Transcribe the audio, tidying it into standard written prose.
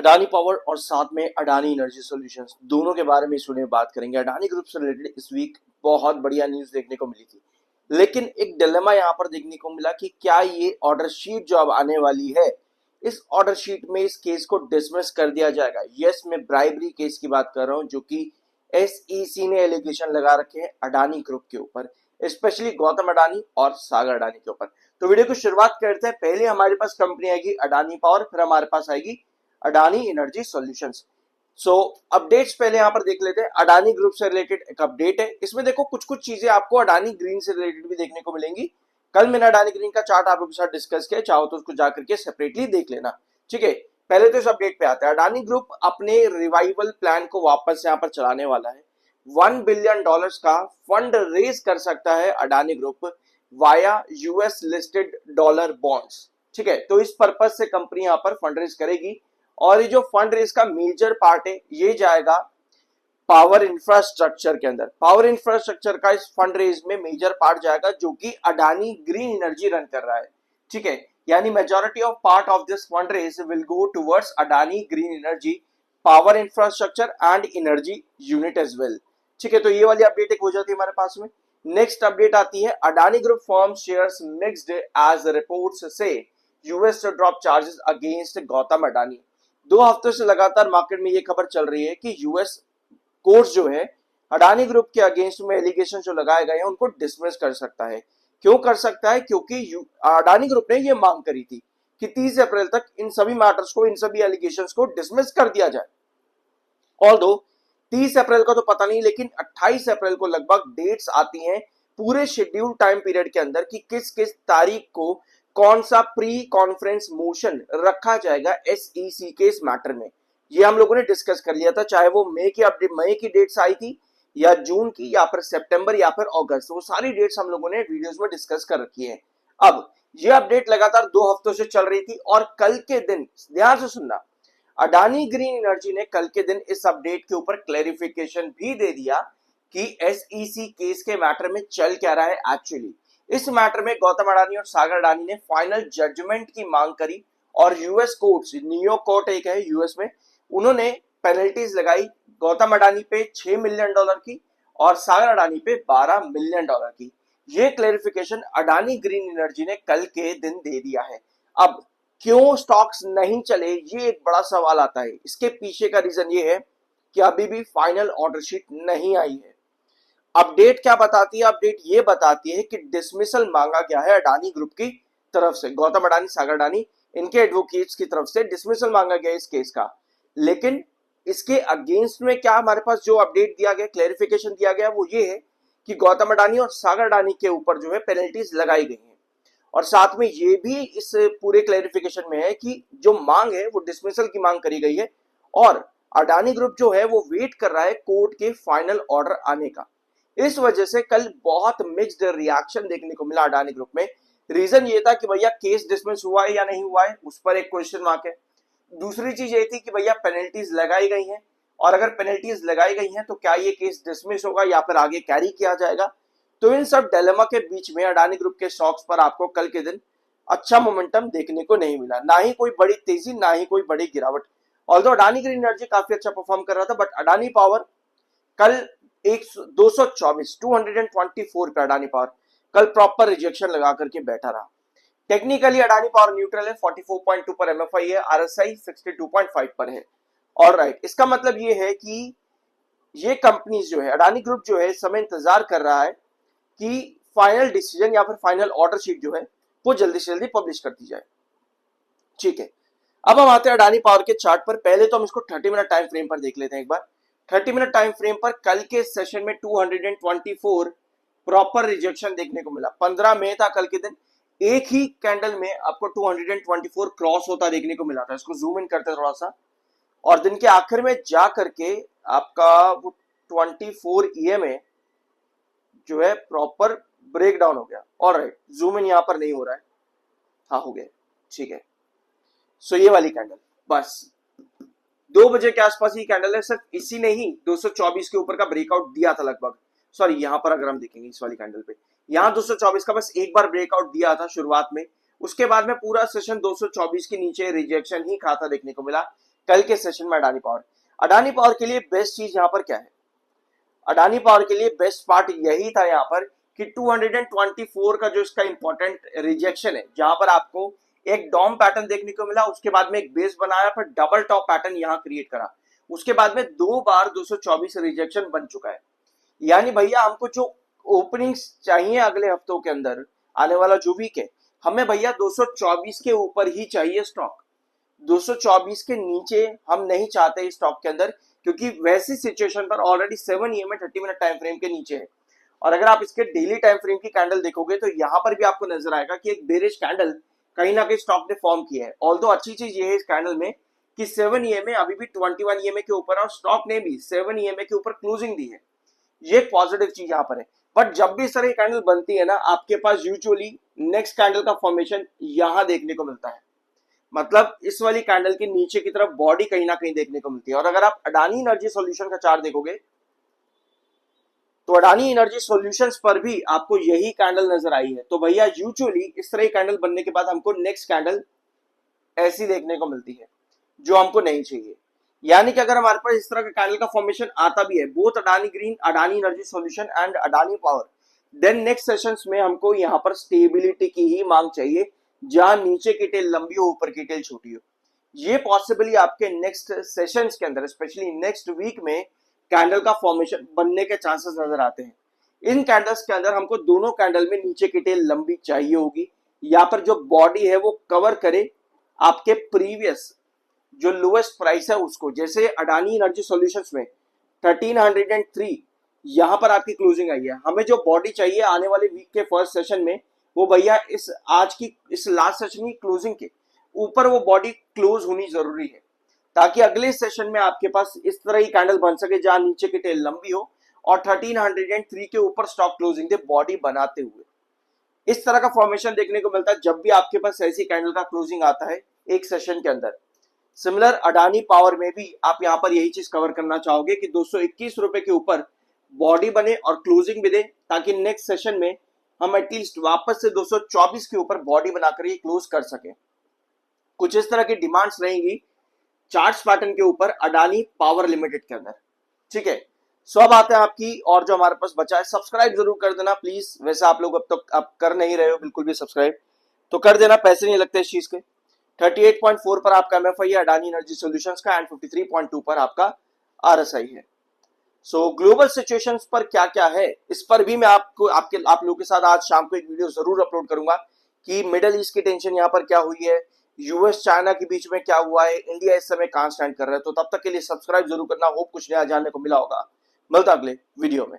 Adani power और साथ में अडानी एनर्जी सॉल्यूशंस दोनों के बारे में इस वीडियो में बात करेंगे। अडानी ग्रुप से रिलेटेड इस वीक बहुत बढ़िया न्यूज देखने को मिली थी, लेकिन एक डिलेमा यहाँ पर देखने को मिला कि क्या ये ऑर्डर शीट जो अब आने वाली है, इस ऑर्डर शीट में इस केस को डिसमिस कर दिया जाएगा। यस, मैं ब्राइबरी केस की बात कर रहा हूँ, जो कि एसईसी ने एलिगेशन लगा रखे हैं अडानी ग्रुप के ऊपर, स्पेशली गौतम अडानी और सागर अडानी के ऊपर। तो वीडियो की शुरुआत करते हैं। पहले हमारे पास कंपनी आएगी अडानी पावर, फिर हमारे पास आएगी अडानी एनर्जी सॉल्यूशंस। सो अपडेट्स पहले यहाँ पर देख लेते हैं। अडानी ग्रुप से रिलेटेड एक अपडेट है, इसमें देखो कुछ कुछ चीजें आपको अडानी ग्रीन से रिलेटेड भी देखने को मिलेंगी। कल मैंने अडानी ग्रीन का चार्ट आप लोगों के साथ डिस्कस किया, चाहो तो उसको जाकर के सेपरेटली देख लेना, ठीक है। पहले तो इस अपडेट पे आते हैं। अडानी ग्रुप अपने रिवाइवल प्लान को वापस यहाँ पर चलाने वाला है। $1 बिलियन का फंड रेज कर सकता है Adani group via US listed dollar bonds, ठीक है। तो इस पर्पज से कंपनी यहाँ पर फंड रेज करेगी और ये जो फंड रेज का मेजर पार्ट है ये जाएगा पावर इंफ्रास्ट्रक्चर के अंदर। पावर इंफ्रास्ट्रक्चर का इस फंड रेज में मेजर पार्ट जाएगा, जो कि अडानी ग्रीन एनर्जी रन कर रहा है, ठीक है। यानी majority of part of this fund raise will go towards Adani green energy power infrastructure and energy unit as well, ठीक है। तो ये वाली अपडेट एक हो जाती है हमारे पास में। नेक्स्ट अपडेट आती है Adani group firm shares mixed as reports say US drop charges against Gautam Adani. 2 हफ्तों से लगातार मार्केट में ये खबर चल रही है कि यूएस कोर्ट जो है अडानी ग्रुप के अगेंस्ट में एलिगेशन जो लगाए गए हैं उनको डिसमिस कर सकता है। क्यों कर सकता है? क्योंकि अडानी ग्रुप ने ये मांग करी थी कि 30 अप्रैल तक इन सभी मैटर्स को, इन सभी एलिगेशंस को डिसमिस कर दिया जाए। ऑल्दो 30 अप्रैल का तो पता नहीं, लेकिन 28 अप्रैल को लगभग डेट्स आती हैं पूरे शेड्यूल टाइम पीरियड के अंदर कि किस किस तारीख को कौन सा प्री कॉन्फ्रेंस मोशन रखा जाएगा एसईसी के इस मैटर में। ये हम लोगों ने डिस्कस कर लिया था, चाहे वो मई की डेट्स आई थी या जून की या फिर सितंबर या फिर अगस्त, वो सारी डेट्स हम लोगों ने वीडियोस में डिस्कस कर रखी है। अब ये अपडेट लगातार 2 हफ्तों से चल रही थी और कल के दिन, ध्यान से सुनना, अडानी ग्रीन एनर्जी ने कल के दिन इस अपडेट के ऊपर क्लैरिफिकेशन भी दे दिया कि एसईसी केस के मैटर में चल क्या रहा है एक्चुअली। इस मैटर में गौतम अडानी और सागर अडानी ने फाइनल जजमेंट की मांग करी और यूएस कोर्ट, न्यूयॉर्क कोर्ट एक है यूएस में, उन्होंने पेनल्टीज लगाई गौतम अडानी पे $6 मिलियन की और सागर अडानी पे $12 मिलियन की। ये क्लैरिफिकेशन अडानी ग्रीन एनर्जी ने कल के दिन दे दिया है। अब क्यों स्टॉक्स नहीं चले, ये एक बड़ा सवाल आता है। इसके पीछे का रीजन ये है कि अभी भी फाइनल ऑर्डर शीट नहीं आई है। अपडेट क्या बताती है? अपडेट ये बताती है कि डिसमिसल मांगा गया है अडानी ग्रुप की तरफ से, गौतम अडानी, सागर अडानी, इनके एडवोकेट्स की तरफ से डिसमिसल मांगा गया इस केस का। लेकिन इसके अगेंस्ट में क्या हमारे पास जो अपडेट दिया गया, क्लैरिफिकेशन दिया गया, वो ये है कि गौतम अडानी और सागर अडानी के ऊपर जो है पेनल्टीज लगाई गई हैं। और साथ में ये भी इस पूरे क्लैरिफिकेशन में है कि जो मांग है वो डिसमिसल की मांग करी गई है और अडानी ग्रुप जो है वो वेट कर रहा है कोर्ट के फाइनल ऑर्डर आने का। इस वजह से कल बहुत मिक्स्ड रिएक्शन देखने को मिला अडानी ग्रुप में। रीजन ये था कि भैया केस डिसमिस हुआ है या नहीं हुआ है, उस पर एक क्वेश्चन मार्क है। दूसरी चीज ये थी कि भैया पेनल्टीज लगाई गई हैं और अगर पेनल्टीज लगाई गई हैं तो क्या ये केस डिसमिस होगा या फिर आगे कैरी किया जाएगा। तो इन सब डिलेमा के बीच में अडानी ग्रुप के स्टॉक्स पर आपको कल के दिन अच्छा मोमेंटम देखने को नहीं मिला, ना ही कोई बड़ी तेजी, ना ही कोई बड़ी गिरावट। ऑल्दो अडानी ग्रीन एनर्जी काफी अच्छा परफॉर्म कर रहा था, बट अडानी पावर कल 224 पे अडानी पावर कल प्रॉपर रिजेक्शन लगा करके बैठा रहा। टेक्निकली अडानी पावर न्यूट्रल है, 44.2 पर एमएफआई है, आरएसआई 62.5 पर है। ऑलराइट, इसका मतलब ये है कि ये कंपनीज जो है, अडानी ग्रुप जो है, इस समय इंतजार कर रहा है कि फाइनल डिसीजन या फिर फाइनल ऑर्डर शीट जो है वो जल्दी से जल्दी पब्लिश कर दी जाए, ठीक है। अब हम आते हैं अडानी पावर के चार्ट पर। पहले तो हम इसको 30 मिनट टाइम फ्रेम पर देख लेते हैं एक बार। 30 मिनट टाइम फ्रेम पर कल के सेशन में 224 प्रॉपर रिजेक्शन देखने को मिला। 15 मई था कल के दिन, एक ही कैंडल में आपको 224 क्रॉस होता देखने को मिला था। इसको जूम इन करते थोड़ा सा, और दिन के आखिर में जा करके आपका वो 24 EMA जो है प्रॉपर ब्रेक डाउन हो गया। ऑलराइट, जूम इन यहां पर नहीं हो रहा है, हाँ हो गया, ठीक है। सो ये वाली कैंडल बस 2 बजे के आसपास ही कैंडल है, सिर्फ इसी ने ही 224 के ऊपर का ब्रेकआउट दिया था लगभग। सॉरी, यहां पर अगर हम देखेंगे इस वाली कैंडल पे, यहां 224 का बस एक बार ब्रेकआउट दिया था शुरुआत में, उसके बाद में पूरा सेशन 224 के नीचे रिजेक्शन ही खाता देखने को मिला। कल के सेशन में अडानी पावर के लिए बेस्ट चीज यहाँ पर क्या है? अडानी पावर के लिए बेस्ट पार्ट यही था यहाँ पर कि 224 का जो इसका इंपॉर्टेंट रिजेक्शन है, जहां पर आपको एक डॉम पैटर्न देखने को मिला, उसके बाद में एक बेस बनाया, फिर डबल टॉप पैटर्न यहां क्रिएट करा, उसके बाद में 2 बार 224 रिजेक्शन बन चुका है। यानी भैया हमको जो ओपनिंग्स चाहिए अगले हफ्तों के अंदर, आने वाला जो वीक है, हमें भैया 224 के ऊपर ही चाहिए स्टॉक। 224 के नीचे हम नहीं चाहते स्टॉक के अंदर, क्योंकि वैसी सिचुएशन पर already 7 EMA 30 minute time frame के नीचे है। और अगर आप इसके डेली टाइम फ्रेम की कैंडल देखोगे तो यहां पर भी आपको नजर आएगा कि एक बेरिश कैंडल कहीं ना कहीं स्टॉक ने फॉर्म किया है। ऑल्दो अच्छी चीज ये है इस कैंडल में कि 7 EMA अभी भी 21 EMA के ऊपर है और स्टॉक ने भी 7 EMA के ऊपर क्लोजिंग दी है। ये पॉजिटिव चीज यहाँ पर है। बट जब भी इस तरह की कैंडल बनती है ना, आपके पास यूजुअली नेक्स्ट कैंडल का फॉर्मेशन यहां देखने को मिलता है, मतलब इस वाली कैंडल के नीचे की तरफ बॉडी कहीं ना कहीं देखने को मिलती है। और अगर आप अडानी एनर्जी सॉल्यूशन का चार्ट देखोगे तो अडानी एनर्जी सॉल्यूशंस पर भी आपको यही कैंडल नजर आई है। तो भैया यूजुअली इस तरह की कैंडल बनने के बाद हमको नेक्स्ट कैंडल ऐसी देखने को मिलती है, जो हमको नहीं चाहिए। यानी कि अगर हमारे पास इस तरह का कैंडल का फॉर्मेशन आता भी है, both Adani green, Adani energy solution and Adani power, then next sessions में हमको यहाँ पर स्टेबिलिटी की ही मांग चाहिए, जहां नीचे की टेल लंबी हो, ऊपर की टेल छोटी हो। ये पॉसिबली आपके नेक्स्ट सेशंस के अंदर, स्पेशली नेक्स्ट वीक में कैंडल का फॉर्मेशन बनने के चांसेस नजर आते हैं। इन कैंडल्स के अंदर हमको दोनों कैंडल में नीचे की टेल लंबी चाहिए होगी, या पर जो बॉडी है वो कवर करे आपके प्रीवियस जो लोएस्ट प्राइस है उसको। जैसे अडानी एनर्जी सॉल्यूशंस में 1303 यहां पर आपकी क्लोजिंग आई है, हमें जो बॉडी चाहिए आने वाले वीक के फर्स्ट सेशन में, वो भैया इस लास्ट सेशन की क्लोजिंग के ऊपर वो बॉडी क्लोज होनी जरूरी है, ताकि अगले सेशन में आपके पास इस तरह की कैंडल बन सके जहां नीचे की टेल लंबी हो और 1303 के ऊपर स्टॉक क्लोजिंग दे बॉडी बनाते हुए। इस तरह का फॉर्मेशन देखने को मिलता है जब भी आपके पास ऐसी कैंडल का क्लोजिंग आता है एक सेशन के अंदर। सिमिलर अडानी पावर में भी आप यहां पर यही चीज कवर करना चाहोगे कि 221 रुपए के ऊपर बॉडी बने और क्लोजिंग भी दे, ताकि नेक्स्ट सेशन में हम एटलीस्ट वापस से 224 के ऊपर बॉडी बनाकर ये क्लोज कर सके। कुछ इस तरह की डिमांड्स रहेंगी चार्ट्स पैटर्न के ऊपर अडानी पावर लिमिटेड के अंदर। ठीक है, सो अब आते हैं आपकी, और जो हमारे पास बचा है, सब्सक्राइब जरूर कर देना प्लीज। वैसे आप लोग अब तक आप कर नहीं रहे हो बिल्कुल भी सब्सक्राइब, तो कर देना, पैसे नहीं लगते इस चीज के। 38.4 पर आपका एमएफआई है अडानी एनर्जी सॉल्यूशंस का, एंड 53.2 पर आपका आरएसआई है। सो ग्लोबल सिचुएशंस पर क्या क्या है, इस पर भी मैं आप लोगों के साथ आज शाम को एक वीडियो जरूर अपलोड करूंगा कि मिडल ईस्ट की टेंशन यहाँ पर क्या हुई है, यूएस चाइना के बीच में क्या हुआ है, इंडिया इस समय कहां स्टैंड कर रहा है। तो तब तक के लिए सब्सक्राइब जरूर करना। होप कुछ नया जानने को मिला होगा। मिलता अगले वीडियो में।